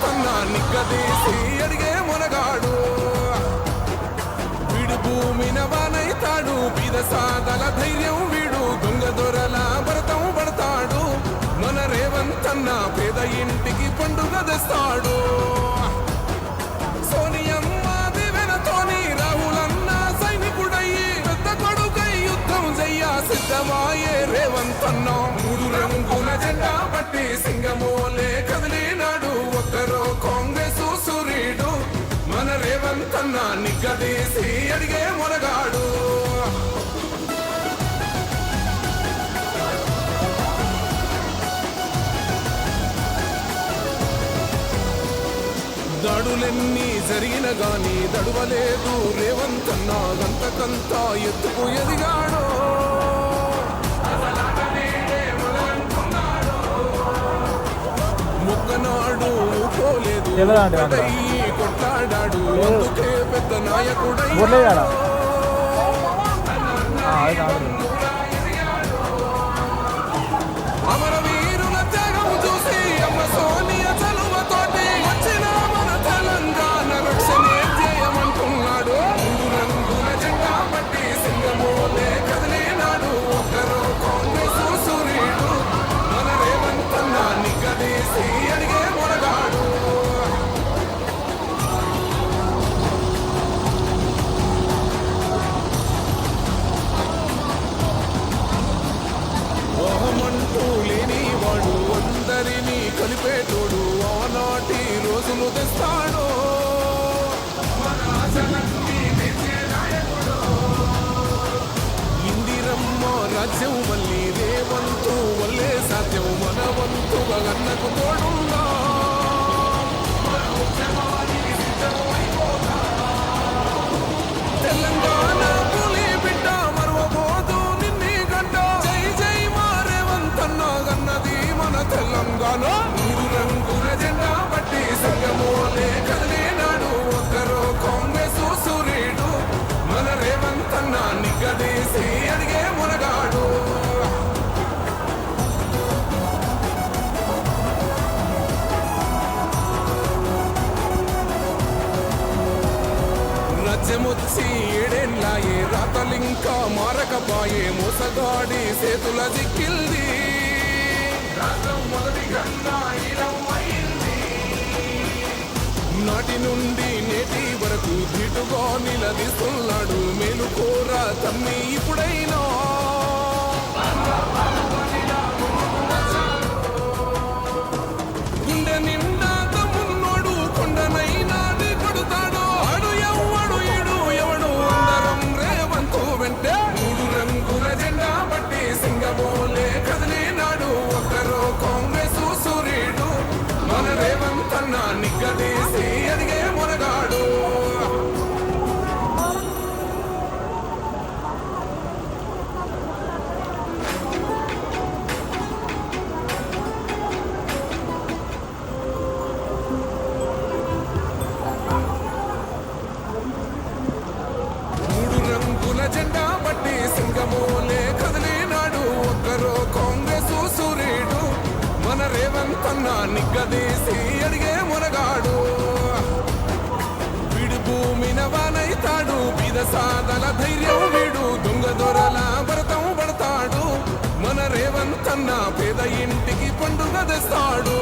రేవంతన్న నిగ్గదీసి అడిగే మునగాడు వీడు భూమిన వానైతాడు బీద సాదల ధైర్యం వీడు దొంగ దొరల భరతం పడతాడు మన రేవంతన్న పేద ఇంటికి పండుగ తెస్తాడు సోనియమ్మ దివెనతోని రాహులన్న సైనికుడయ్యి పెద్ద కొడుకై యుద్ధం చెయ్య సిద్ధమాయే రేవంతన్న మూడు రంగుల జెండా పట్టి సింగమోలే కదిలినాడు ఒక్కరో కాంగ్రెస్ సూర్యుడు మన రేవంతన్న నిగ్గదీసి అడిగే మొనగాడు దాడులెన్ని జరిగిన గాని దడువలేదు రేవంతన్న గంతకంతా ఎత్తుకు ఎదిగాడు మొక్కనాడు పోలేదు కొట్లాడాడు అందుకే పెద్ద నాయకుడయ్యాడు అమరవీరుల త్యాగం చూసి అమ్మ సోనియ చలువతోటి వచ్చిన మన తెలంగాణ రక్షణే చేయమంటున్నాడు మూడు రంగుల జెండా పట్టి సింగమోలే కదిలినాడు ఒక్కరో కాంగ్రెస్ సూర్యుడు మన రేవంతన్న నిగ్గదీసి అడిగే మొనగాడు ఓహమంటూ లేనివాడు అందరినీ కలిపేటోడు ఆనాటి రోజులు తెస్తాడు ఇందిరమ్మ రాజ్యం మళ్ళీ రేవంతు వల్లే సాధ్యం మన వంతుగా అన్నకు తోడుందా తెలంగాణ పులి బిడ్డ మరవబోదు నిన్ని గడ్డ జై జై మా రేవంతన్న గన్నది మన తెలంగాణ మూడు రంగుల జెండా పట్టి సంగమోలే కదిలినాడు ఒక్కరో కాంగ్రెస్ సూర్యుడు మన రేవంతన్న నిగ్గదీసి అడిగే మునగాడు రాజ్యమొచ్చి ఏడేళ్ళాయే రాతలింకా మారకపాయే మోసగాడి చేతుల జిక్కిల్ది నాటి నుండి నేటి వరకు ధీటుగా నిలదీస్తున్నాడు మేలుకోరా తమ్మి ఇప్పుడైనా గుండె నిండా తమ్మున్నోడు కొండనైనా కొడుతాడు ఆడు ఎవ్వడు ఈడు ఎవడు అందరం రేవంతు వెంటే మూడు రంగుల జెండా పట్టి సింగమోలే కదిలినాడు ఒక్కరో కాంగ్రెస్ సూర్యుడు మన రేవంతన్న నిగ్గదీసి అడిగే మొనగాడు మూడు రంగుల జెండా పట్టి సింగమోలే కదిలినాడు ఒక్కరో కాంగ్రెస్ సూర్యుడు మన రేవంతన్న నిగ్గదీసి అడిగే మునగాడు వీడు భూమిన వానైతాడు బీద సాదల ధైర్యం వీడు దొంగ దొరల భరతం పడతాడు మన రేవంతన్న పేద ఇంటికి పండుగ తెస్తాడు